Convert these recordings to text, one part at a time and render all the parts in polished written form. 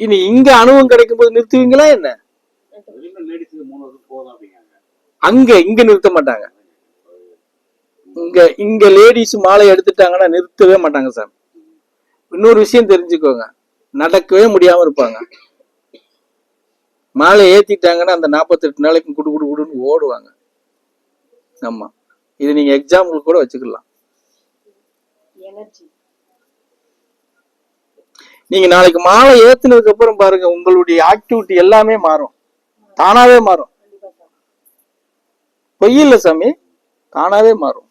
இனி இங்க அனுபவம் கிடைக்கும் போது நிறுத்துவீங்களா என்ன? அங்க இங்க நிறுத்த மாட்டாங்க. இங்க இங்க லேடிஸ் மாலை எடுத்துட்டாங்கன்னா நிறுத்தவே மாட்டாங்க சார். இன்னொரு விஷயம் தெரிஞ்சுக்கோங்க, நடக்கவே முடியாம இருப்பாங்க. மாலை ஏத்திட்டாங்கன்னா அந்த 48 நாளைக்கும் குடு குடு குடுன்னு ஓடுவாங்க. ஆமா, இது நீங்க எக்ஸாம்பிள் கூட வச்சுக்கலாம். நீங்க நாளைக்கு மாலை ஏத்துனதுக்கு அப்புறம் பாருங்க, உங்களுடைய ஆக்டிவிட்டி எல்லாமே மாறும், தானாவே மாறும். பொய் இல்ல சாமி, தானாவே மாறும்.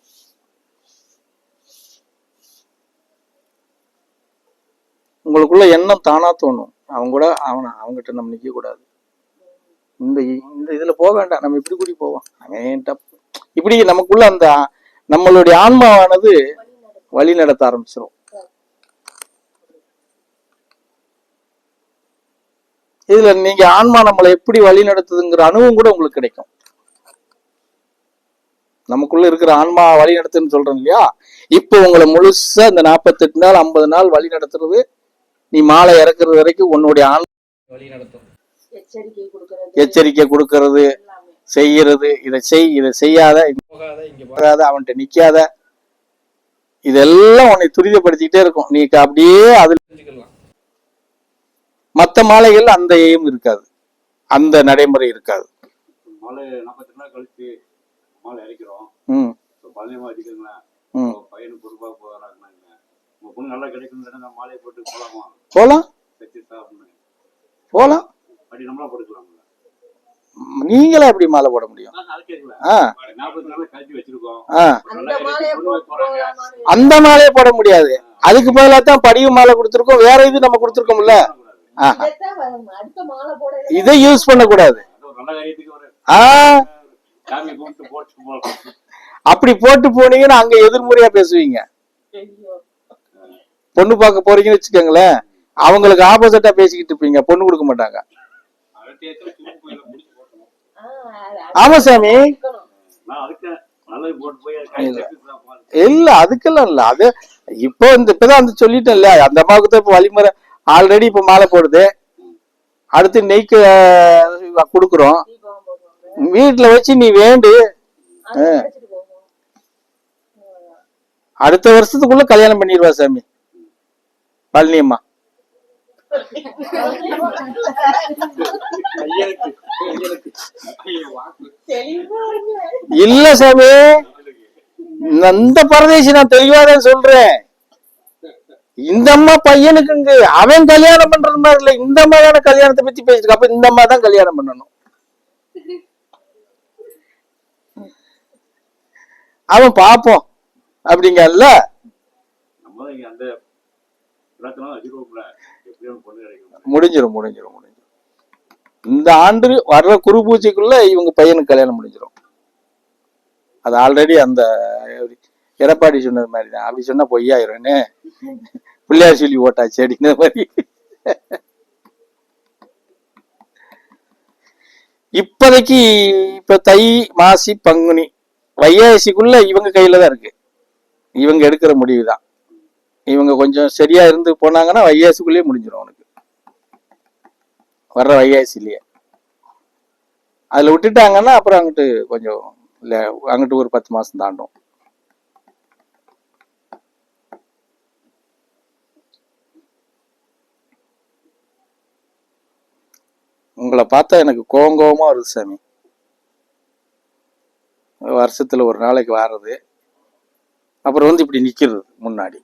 உங்களுக்குள்ள எண்ணம் தானா தோணும். அவங்க கூட அவங்ககிட்ட நம்ம நிக்க கூடாது, இந்த இந்த இதுல போக வேண்டாம், நம்ம இப்படி கூடி போவோம், இப்படி நமக்குள்ள அந்த நம்மளுடைய ஆன்மாவானது வழி நடத்த ஆரம்பிச்சிடும். இதுல நீங்க ஆன்மா நம்மளை எப்படி வழி நடத்துதுங்கிற அனுபவம் கூட உங்களுக்கு கிடைக்கும். நமக்குள்ள இருக்கிற ஆன்மா வழி நடத்துன்னு சொல்றேன் இல்லையா, இப்ப உங்களை முழுசா இந்த 48 நாள் 50 நாள் வழி நடத்துறது, நீ மாலை இறக்குறது வரைக்கும் உன்னுடைய ஆன்மா வழி நடத்தும். எச்சரிக்கை கொடுக்கறது, செய்யறது, இதை செய், இதை செய்யாத, போகாத, இங்க போகாத, அவன்கிட்ட நிக்காத, இதெல்லாம் உன்னை துரிதப்படுத்திட்டே இருக்கும். நீ அப்படியே அதுல தெரிஞ்சுக்கலாம். மற்ற மாலைகள் அந்த எய்ம் இருக்காது, அந்த நடைமுறை இருக்காது. மாலை 48 நாள் கழிச்சு மாலை இறக்கிறோம். பழனியமா வச்சுக்கோங்களேன், பையனுக்கு பொறுப்பா போறாங்க, உங்க பொண்ணு நல்லா கிடைக்கும், மாலையை போட்டு போலாமா? போலாம், போலாம். அப்படி நம்மளா போட்டுக்கலாம். நீங்களே எப்படி மாலை போட முடியும்? அந்த மாலையை போட முடியாது. அதுக்கு பதிலா தான் படிவு மாலை கொடுத்துருக்கோம், வேற இது நம்ம கொடுத்துருக்கோம்ல. இதை யூஸ் பண்ண கூடாது. அப்படி போட்டு போனீங்கன்னா அங்க எதிர்முறையா பேசுவீங்க. பொண்ணு பார்க்க போறீங்கன்னு வச்சுக்கோங்களேன், அவங்களுக்கு ஆப்போசிட்டா பேசிக்கிட்டு இருப்பீங்க, பொண்ணு கொடுக்க மாட்டாங்க. ஆமா சாமி, இல்ல அதுக்கெல்லாம் இல்ல. அது இப்போ இப்பதான் வந்து சொல்லிட்டேன் இல்ல, அந்த அம்மாவுக்கு தான் இப்ப வழிமுறை ஆல்ரெடி இப்ப மாலை போடுது, அடுத்து நெய்க்கு கொடுக்குறோம், வீட்டுல வச்சு நீ வேண்டு அடுத்த வருஷத்துக்குள்ள கல்யாணம் பண்ணிடுவா சாமி பழனியம்மா. இல்ல சாமி, இந்த பரதேசி நான் தெளிவாதான் சொல்றேன். இந்த அம்மா பையனுக்கு அவன் கல்யாணம் பண்றது மாதிரி இல்ல, இந்த அம்மாதான கல்யாணத்தை பத்தி பேசிட்டு, அப்ப இந்த அம்மா தான் கல்யாணம் பண்ணணும். அவன் பாப்போம் அப்படிங்கல்ல, முடிஞ்சிடும் முடிஞ்சிடும் முடிஞ்சிடும். இந்த ஆண்டு வர்ற குரு பூஜைக்குள்ள இவங்க பையனுக்கு கல்யாணம் முடிஞ்சிடும். அது ஆல்ரெடி அந்த எடப்பாடி சொன்னது மாதிரிதான், அப்படி சொன்னா பொய்யாயிருன்னு பிள்ளையார் சொல்லி ஓட்டாச்சு அப்படிங்கிற மாதிரி. இப்போதைக்கு இப்ப தை மாசி பங்குனி வைகாசிக்குள்ள இவங்க கையில தான் இருக்கு, இவங்க எடுக்கிற முடிவு தான். இவங்க கொஞ்சம் சரியா இருந்து போனாங்கன்னா வைகாசிக்குள்ளேயே முடிஞ்சிடும் அவனுக்கு, வர்ற வைகாசிலேயே. அதுல விட்டுட்டாங்கன்னா அப்புறம் அங்கிட்டு கொஞ்சம் இல்ல, அங்கிட்டு ஒரு 10 மாசம் தாண்டும். உங்களை பார்த்தா எனக்கு கோவமா வருது சாமி. வருஷத்துல ஒரு நாளைக்கு வர்றது, அப்புறம் வந்து இப்படி நிக்கிறது முன்னாடி.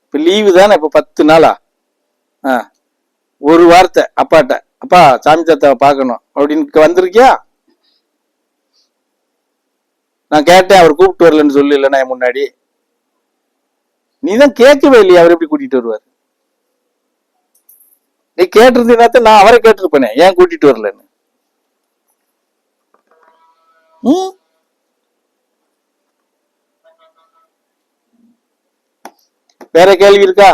இப்ப லீவு தானே, இப்ப 10 நாளா ஒரு வார்த்தை அப்பாட்ட, அப்பா சாமி தாத்தாவை பார்க்கணும் அப்படின்னு வந்திருக்கியா? நான் கேட்டேன், அவர் கூப்பிட்டு வரலன்னு சொல்லு, இல்லைன்னா முன்னாடி நீதான் கேட்கவே இல்லையா, அவர் எப்படி கூட்டிட்டு வருவார்? நீ கேட்டிருந்தீங்கன்னா நான் அவரை கேட்டிருப்பேனே, ஏன் கூட்டிட்டு வரலன்னு. வேற கேள்வி இருக்கா?